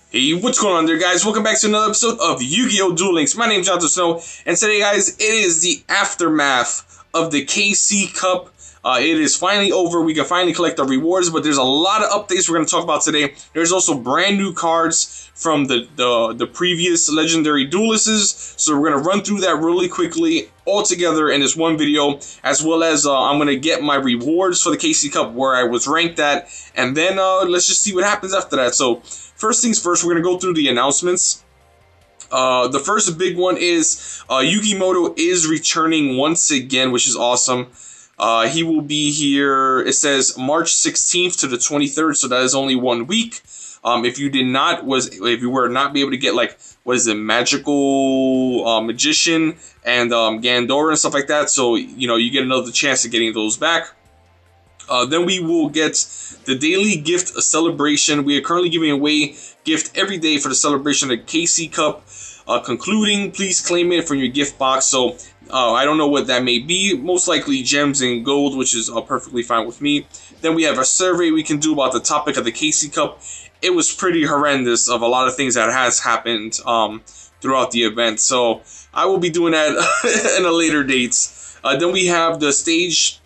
Hey, what's going on there, guys? Welcome back to another episode of Yu-Gi-Oh! Duel Links. My name's Jonathan Snow, and today, guys, it is the aftermath of the KC Cup. It is finally over. We can finally collect our rewards, but there's a lot of updates we're going to talk about today. There's also brand new cards from the previous legendary duelists, so we're going to run through that really quickly all together in this one video, as well as I'm going to get my rewards for the KC Cup where I was ranked at, and then let's just see what happens after that. So first things first, we're going to go through the announcements. The first big one is Yugimoto is returning once again, which is awesome. He will be here, it says March 16th to the 23rd, so that is only 1 week. If you were not be able to get, like, what is it, Magical Magician and Gandora and stuff like that, so, you know, you get another chance of getting those back. Then we will get the daily gift celebration. We are currently giving away gift every day for the celebration of the KC Cup. Concluding, please claim it from your gift box. So I don't know what that may be. Most likely gems and gold, which is perfectly fine with me. Then we have a survey we can do about the topic of the KC Cup. It was pretty horrendous of a lot of things that has happened throughout the event. So I will be doing that in a later date. Then we have the stage.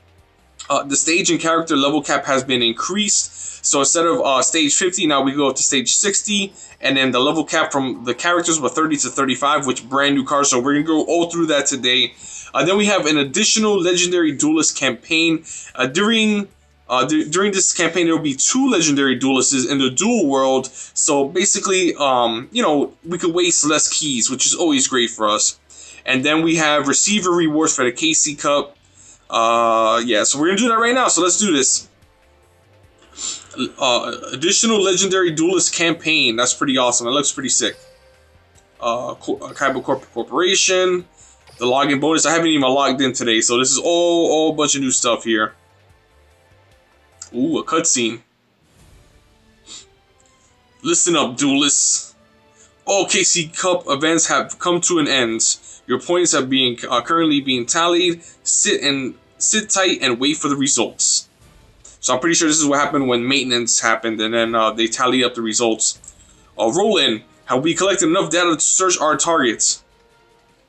The stage and character level cap has been increased. So instead of stage 50, now we go up to stage 60. And then the level cap from the characters was 30 to 35, which brand new cards. So we're going to go all through that today. Then we have an additional Legendary Duelist campaign. During this campaign, there will be 2 Legendary Duelists in the Duel world. So basically, you know, we could waste less keys, which is always great for us. And then we have receiver rewards for the KC Cup. Yeah, so we're gonna do that right now, so let's do this. Additional Legendary Duelist campaign. That's pretty awesome. It looks pretty sick. Kaiba Corporation. The login bonus. I haven't even logged in today, so this is all a bunch of new stuff here. Ooh, a cutscene. Listen up, duelists. All KC Cup events have come to an end. Your points are currently being tallied. Sit tight and wait for the results. So I'm pretty sure this is what happened when maintenance happened, and then they tally up the results. Roll in. Have we collected enough data to search our targets?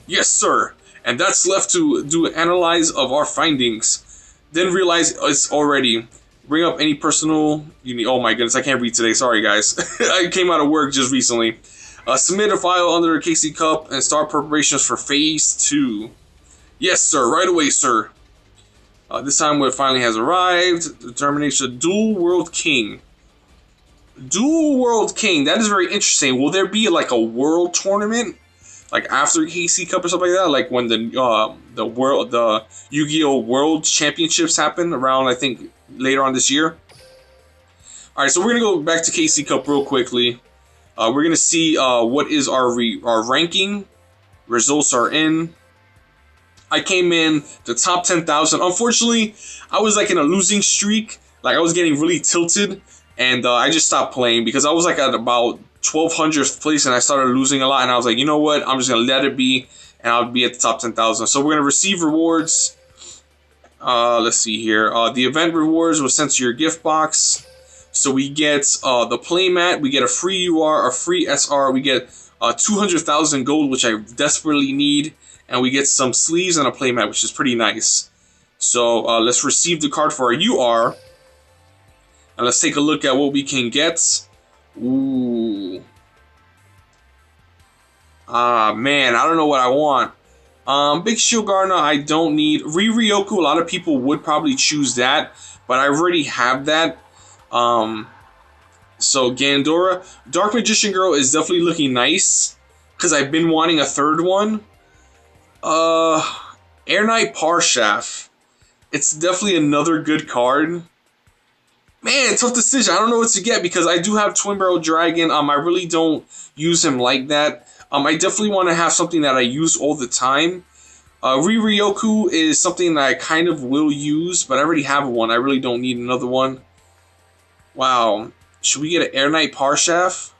Yes, sir. And that's left to do an analyze of our findings. Then realize it's already. Bring up any personal. Oh my goodness, I can't read today. Sorry, guys. I came out of work just recently. Submit a file under KC Cup and start preparations for Phase 2. Yes, sir. Right away, sir. This time when it finally has arrived. Determination. Duel World King. Duel World King. That is very interesting. Will there be like a world tournament? Like after KC Cup or something like that? Like when the Yu-Gi-Oh! World Championships happen around, I think, later on this year. Alright, so we're going to go back to KC Cup real quickly. We're going to see what is our ranking. Results are in. I came in the top 10,000. Unfortunately, I was like in a losing streak. Like I was getting really tilted. And I just stopped playing because I was like at about 1200th place and I started losing a lot. And I was like, you know what? I'm just going to let it be. And I'll be at the top 10,000. So we're going to receive rewards. Let's see here. The event rewards was sent to your gift box. So we get the playmat, we get a free UR, a free SR, we get 200,000 gold, which I desperately need, and we get some sleeves and a playmat, which is pretty nice. So let's receive the card for our UR, and let's take a look at what we can get. Ooh. Man, I don't know what I want. Big Shield Gardener, I don't need. Ryoku, a lot of people would probably choose that, but I already have that. So Gandora, Dark Magician Girl is definitely looking nice because I've been wanting a third one. Air Knight Parshaf, it's definitely another good card. Man, tough decision. I don't know what to get because I do have Twin Barrel Dragon. I really don't use him like that. I definitely want to have something that I use all the time. Ryoku is something that I kind of will use, but I already have one. I really don't need another one. Wow. Should we get an Air Knight Parshaf?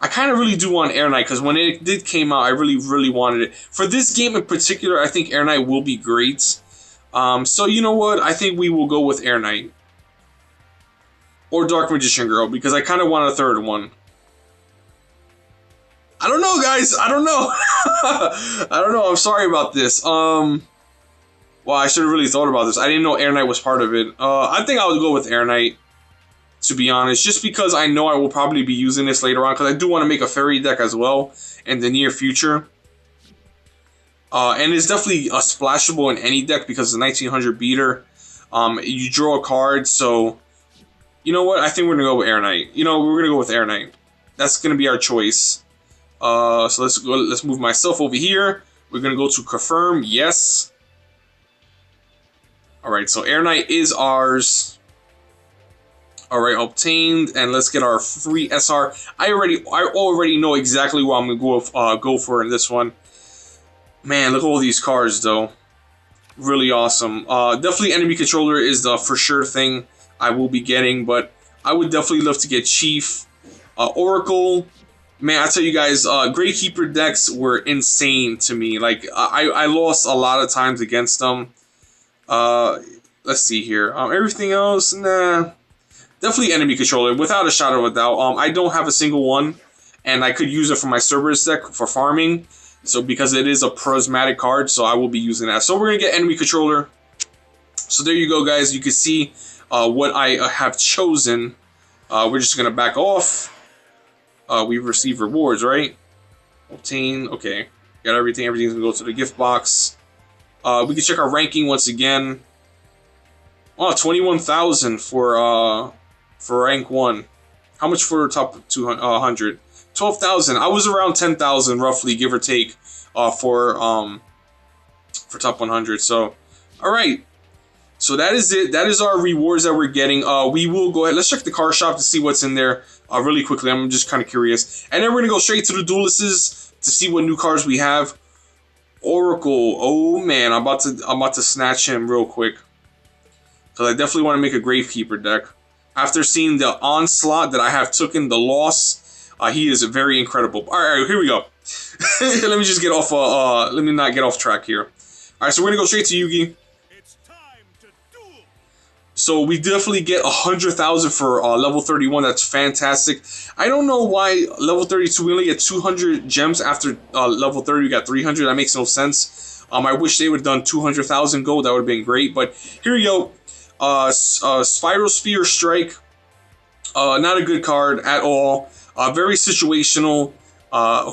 I kind of really do want Air Knight because when it did came out, I really wanted it. For this game in particular, I think Air Knight will be great. So you know what? I think we will go with Air Knight. or Dark Magician Girl, because I kind of want a third one. I don't know, guys. I don't know. I don't know. I'm sorry about this. Well, I should have really thought about this. I didn't know Air Knight was part of it. I think I would go with Air Knight, to be honest, just because I know I will probably be using this later on, because I do want to make a fairy deck as well in the near future. And it's definitely splashable in any deck because it's a 1900 beater. You draw a card, so you know what? I think we're gonna go with Air Knight. You know, we're gonna go with Air Knight. That's gonna be our choice. So let's go. Let's move myself over here. We're gonna go to confirm. Yes. All right. So Air Knight is ours. All right, obtained, and let's get our free SR. I already know exactly what I'm gonna go for in this one. Man, look at all these cards, though. Really awesome. Definitely enemy controller is the for sure thing I will be getting, but I would definitely love to get Chief. Oracle, man, I tell you guys, Gravekeeper decks were insane to me. Like, I lost a lot of times against them. Let's see here. Everything else, nah. Definitely enemy controller, without a shadow of a doubt. I don't have a single one, and I could use it for my Cerberus deck for farming. So because it is a prismatic card, so I will be using that. So we're gonna get enemy controller. So there you go, guys. You can see what I have chosen. We're just gonna back off. We've received rewards, right? Obtain. Okay, got everything. Everything's gonna go to the gift box. We can check our ranking once again. Oh, 21,000 for rank 1. How much for top 200? 12,000. I was around 10,000 roughly, give or take, for top 100. So, all right. So that is it. That is our rewards that we're getting. We will go ahead. Let's check the card shop to see what's in there really quickly. I'm just kind of curious. And then we're gonna go straight to the duelists to see what new cards we have. Oracle. Oh man, I'm about to snatch him real quick, because I definitely want to make a Gravekeeper deck. After seeing the onslaught that I have taken, the loss, he is very incredible. All right, here we go. Let me just get off. Let me not get off track here. All right, so we're gonna go straight to Yugi. It's time to duel. So we definitely get 100,000 for level 31. That's fantastic. I don't know why level 32 we only get 200 gems after level 30. We got 300. That makes no sense. I wish they would have done 200,000 gold. That would have been great. But here we go. Spiral Sphere Strike, not a good card at all. Very situational.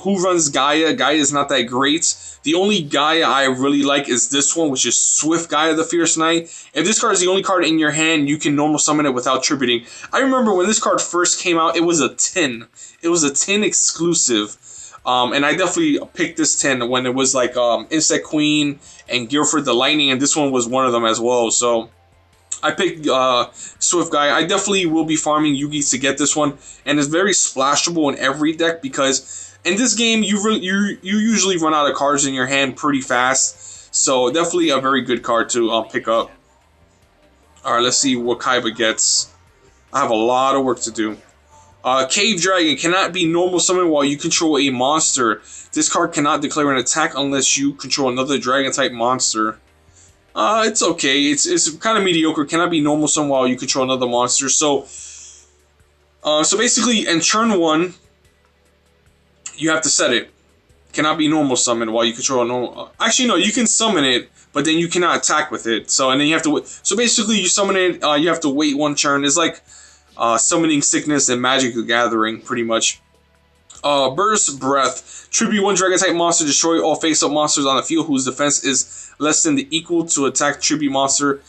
Who runs Gaia? Gaia is not that great. The only Gaia I really like is this one, which is Swift Gaia the Fierce Knight. If this card is the only card in your hand, you can normal summon it without tributing. I remember when this card first came out, it was a 10. It was a 10 exclusive. And I definitely picked this 10 when it was like Insect Queen and Guilford the Lightning, and this one was one of them as well. So I picked Swift Guy. I definitely will be farming Yugi to get this one, and it's very splashable in every deck because in this game you usually run out of cards in your hand pretty fast. So definitely a very good card to pick up. All right, let's see what Kaiba gets. I have a lot of work to do. Cave Dragon cannot be normal summoned while you control a monster. This card cannot declare an attack unless you control another dragon type monster. It's okay. It's kind of mediocre. Cannot be normal summon while you control another monster. So basically, in turn 1, you have to set it. Cannot be normal summoned while you control a normal. Actually, no, you can summon it, but then you cannot attack with it. So and then you have to wait. So basically, you summon it. You have to wait 1 turn. It's like summoning sickness and Magic the Gathering, pretty much. Burst Breath. Tribute 1 dragon type monster. Destroy all face-up monsters on the field whose defense is less than the equal to attack tribute monster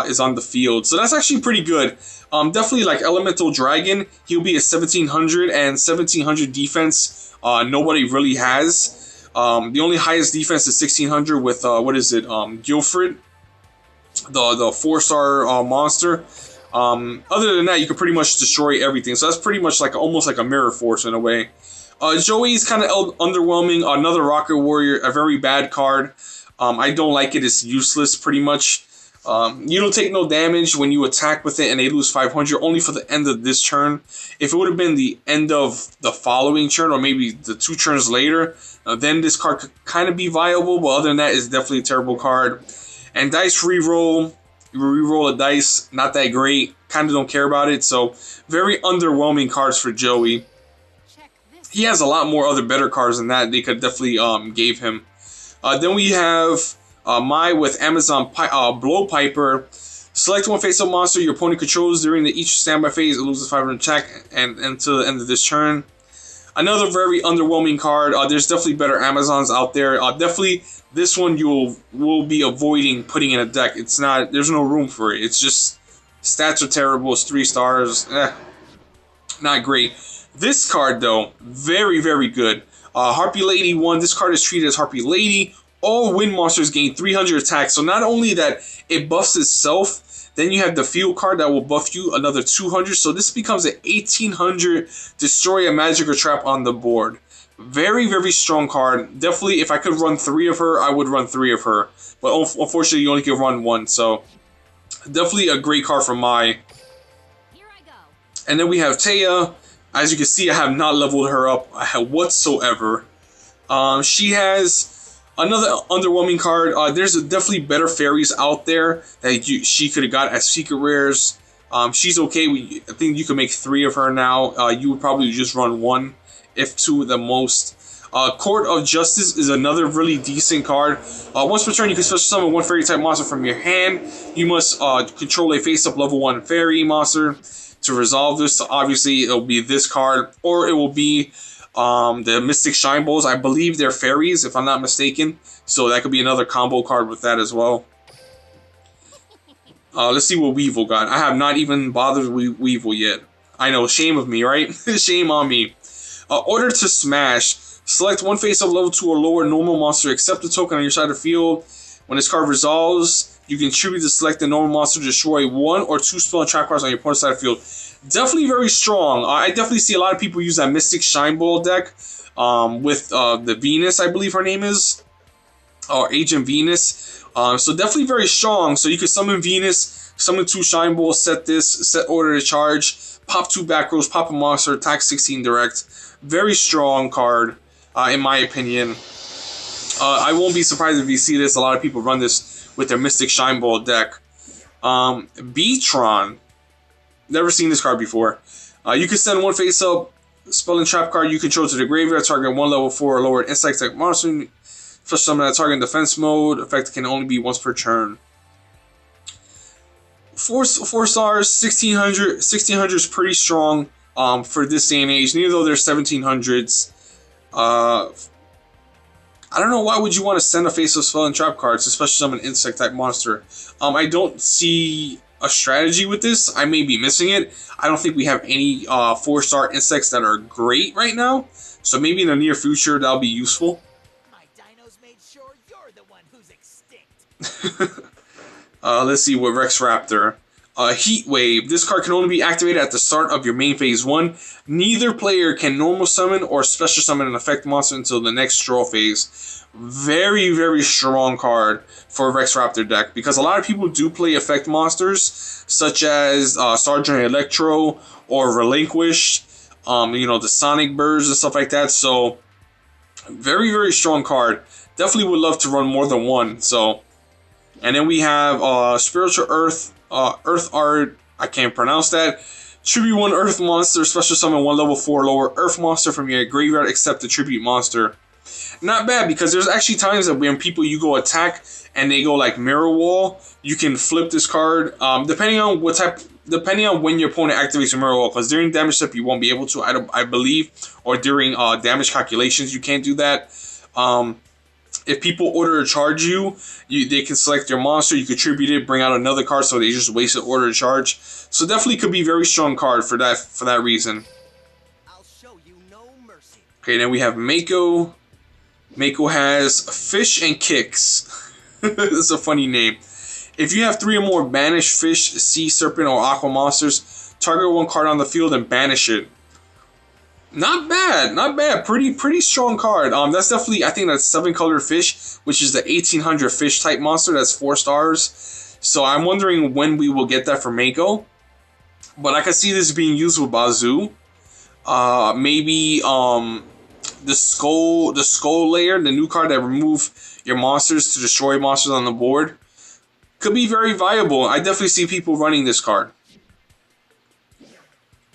is on the field. So that's actually pretty good. Definitely like Elemental Dragon. He'll be at 1700 and 1700 defense. Nobody really has. The only highest defense is 1600 with what is it? Guilford, the 4-star monster. Other than that, you can pretty much destroy everything. So that's pretty much like almost like a mirror force in a way. Joey's kind of underwhelming. Another Rocket Warrior, a very bad card. I don't like it. It's useless pretty much. You don't take no damage when you attack with it and they lose 500 only for the end of this turn. If it would have been the end of the following turn or maybe the 2 turns later, then this card could kind of be viable. But other than that, it's definitely a terrible card. And Dice Reroll. You re-roll a dice, not that great. Kind of don't care about it. So very underwhelming cards for Joey. He has a lot more other better cards than that. They could definitely gave him. Then we have Mai with Amazon Blowpiper. Select one face-up monster your opponent controls during each standby phase. It loses 500 attack and until the end of this turn. Another very underwhelming card. There's definitely better Amazons out there. Definitely this one you will be avoiding putting in a deck. It's not. There's no room for it. It's just stats are terrible. It's 3 stars. Not great. This card though, very very good. Harpy Lady 1. This card is treated as Harpy Lady. All wind monsters gain 300 attack. So not only that it buffs itself, then you have the field card that will buff you another 200. So this becomes an 1800 destroy a magic or trap on the board. Very, very strong card. Definitely, if I could run 3 of her, I would run 3 of her. But unfortunately, you only can run 1. So definitely a great card for Mai. Here I go. And then we have Taya. As you can see, I have not leveled her up whatsoever. She has another underwhelming card. There's definitely better fairies out there that she could have got as secret rares. She's okay. I think you can make 3 of her now. You would probably just run 1, if 2 at the most. Court of Justice is another really decent card. Once per turn, you can special summon 1 fairy type monster from your hand. You must control a face-up level 1 fairy monster. To resolve this, obviously, it'll be this card, or it will be the Mystic Shine Bowls. I believe they're fairies, if I'm not mistaken. So that could be another combo card with that as well. Let's see what Weevil got. I have not even bothered with Weevil yet. I know, shame of me, right? Shame on me. Order to Smash. Select 1 face-up level 2 or lower normal monster. Accept the token on your side of the field. When this card resolves, you can tribute to select the normal monster to destroy 1 or 2 spell and trap cards on your opponent's side of the field. Definitely very strong. I definitely see a lot of people use that Mystic Shine Ball deck with the Venus, I believe her name is. Or Agent Venus. So definitely very strong. So you can summon Venus, summon 2 Shine Balls, set this, set order to charge, pop 2 back rows, pop a monster, attack 16 direct. Very strong card, in my opinion. I won't be surprised if you see this. A lot of people run this with their Mystic Shine Ball deck. B-Tron. Never seen this card before. You can send 1 face-up spell and trap card you control to the graveyard. Target 1 level 4 or lower insect type monster. Special summon that target in defense mode. Effect can only be once per turn. 4 stars, 1600. 1600 is pretty strong for this day and age. Neither though they're 1700s. I don't know why would you want to send a face-up spell and trap cards, especially summon an insect type monster. I don't see a strategy with this. I may be missing it. I don't think we have any 4-star insects that are great right now. So maybe in the near future that'll be useful. My dinos made sure you're the one who's extinct. Let's see what Rex Raptor. Heat Wave. This card can only be activated at the start of your main phase 1. Neither player can normal summon or special summon an effect monster until the next draw phase. Very, very strong card for a Rex Raptor deck, because a lot of people do play effect monsters such as Sergeant Electro or Relinquished, the Sonic Birds and stuff like that. So very, very strong card. Definitely would love to run more than 1. So, and then we have Spiritual Earth. Earth Art, I can't pronounce that. Tribute 1 Earth monster, special summon 1 level 4 lower Earth monster from your graveyard except the tribute monster. Not bad, because there's actually times that when people you go attack and they go like Mirror Wall, you can flip this card. Depending on when your opponent activates a Mirror Wall, because during damage step you won't be able to, I believe, or during damage calculations you can't do that. If people order to charge you, they can select your monster, you contribute it, bring out another card, so they just wasted order to charge. So definitely could be very strong card for that reason. I'll show you no mercy. Okay, then we have Mako. Mako has Fish and Kicks. That's a funny name. If you have 3 or more banished fish, sea serpent, or aqua monsters, target 1 card on the field and banish it. Not bad, not bad. Pretty strong card. That's definitely, I think that's 7-color fish, which is the 1800 fish type monster. That's 4 stars. So I'm wondering when we will get that for Mako. But I can see this being used with Bazoo. Maybe the skull layer, the new card that remove your monsters to destroy monsters on the board. could be very viable. I definitely see people running this card.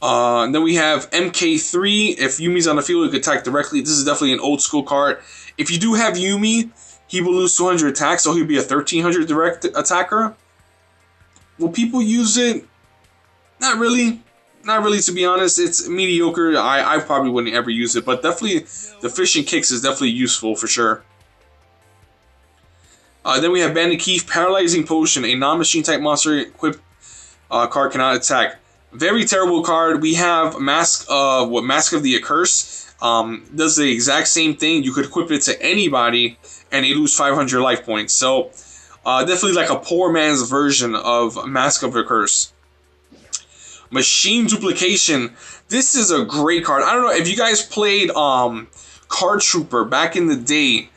And then we have MK3. If Yumi's on the field, you can attack directly. This is definitely an old school card. If you do have Yumi, he will lose 200 attack, so he'll be a 1300 direct attacker. Will people use it? Not really. Not really, to be honest. It's mediocre. I probably wouldn't ever use it, but definitely the fishing kicks is definitely useful for sure. Then we have Bandit Keith, Paralyzing Potion, a non-machine type monster equipped card cannot attack. Very terrible card. We have Mask of the Accursed. Does the exact same thing. You could equip it to anybody, and they lose 500 life points. So definitely like a poor man's version of Mask of the Accursed. Machine Duplication. This is a great card. I don't know if you guys played Card Trooper back in the day.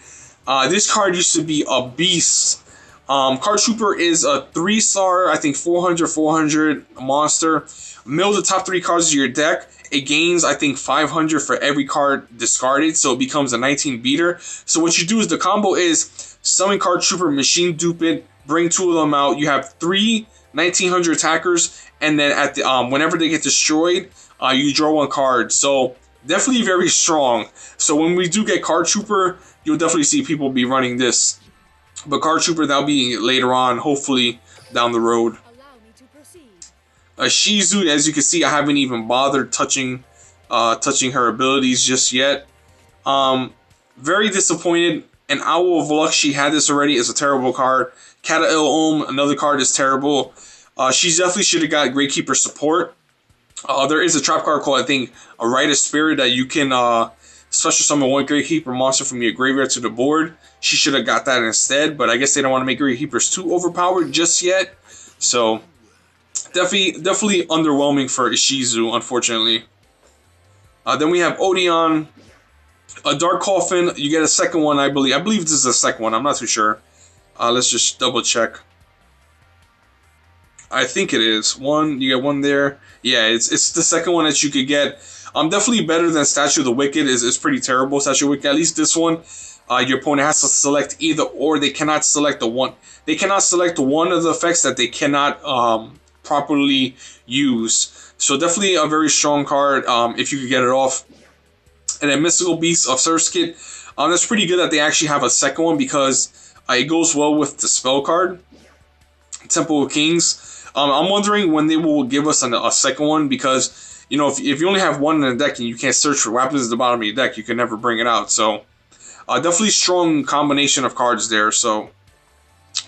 This card used to be a beast. Card Trooper is a 3-star, I think 400 monster. Mill the top 3 cards of your deck. It gains, I think, 500 for every card discarded, so it becomes a 19 beater. So what you do is the combo is summon Card Trooper, machine dupe it, bring 2 of them out. You have 3 1900 attackers, and then at the whenever they get destroyed, you draw 1 card. So definitely very strong. So when we do get Card Trooper, you'll definitely see people be running this. But Card Trooper, that'll be later on, hopefully down the road. Shizu, as you can see, I haven't even bothered touching her abilities just yet. Very disappointed. An Owl of Luck, she had this already. It's a terrible card. Kata Il Om, another card, is terrible. She definitely should have got Gravekeeper support. There is a trap card called, I think, a Rite of Spirit that you can special summon 1 Gravekeeper monster from your graveyard to the board. She should have got that instead, but I guess they don't want to make Gravekeepers too overpowered just yet. So definitely underwhelming for Ishizu, unfortunately. Then we have Odeon, a Dark Coffin. You get a second one, I believe. I believe this is the second one. I'm not too sure. Let's just double check. I think it is. You get 1 there. Yeah, it's the second one that you could get. Definitely better than Statue of the Wicked. Is pretty terrible. Statue of the Wicked. At least this one, your opponent has to select either or. They cannot select the one. They cannot select one of the effects that they cannot properly use. So definitely a very strong card if you could get it off. And then Mystical Beast of Surskit. That's pretty good that they actually have a second one because it goes well with the spell card. Temple of Kings. I'm wondering when they will give us a second one because, you know, if you only have 1 in the deck and you can't search for weapons at the bottom of your deck, you can never bring it out. So definitely strong combination of cards there. So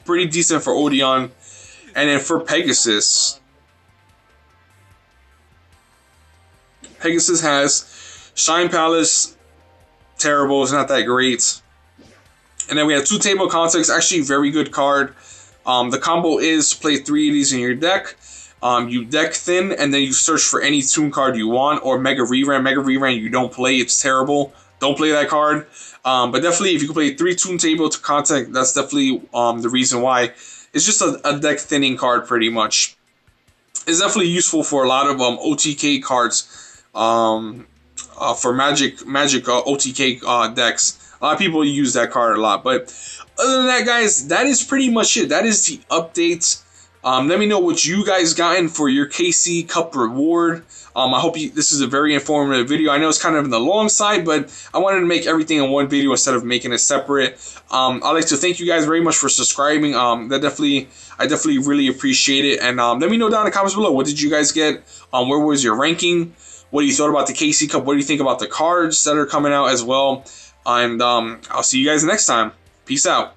pretty decent for Odeon. And then for Pegasus. Pegasus has Shine Palace. Terrible. It's not that great. And then we have 2 Table Contacts. Actually, very good card. The combo is play 3 of these in your deck. You deck thin, and then you search for any Toon card you want, or Mega Rerun. Mega Rerun you don't play, it's terrible. Don't play that card. But definitely, if you can play 3 Toon Table to Contact, that's definitely the reason why. It's just a deck thinning card, pretty much. It's definitely useful for a lot of OTK cards, for Magic OTK decks. A lot of people use that card a lot, but other than that, guys, that is pretty much it. That is the update. Let me know what you guys gotten for your KC Cup reward. I hope this is a very informative video. I know it's kind of on the long side, but I wanted to make everything in one video instead of making it separate. I'd like to thank you guys very much for subscribing. I definitely really appreciate it. And let me know down in the comments below, what did you guys get? Where was your ranking? What do you thought about the KC Cup? What do you think about the cards that are coming out as well? And I'll see you guys next time. Peace out.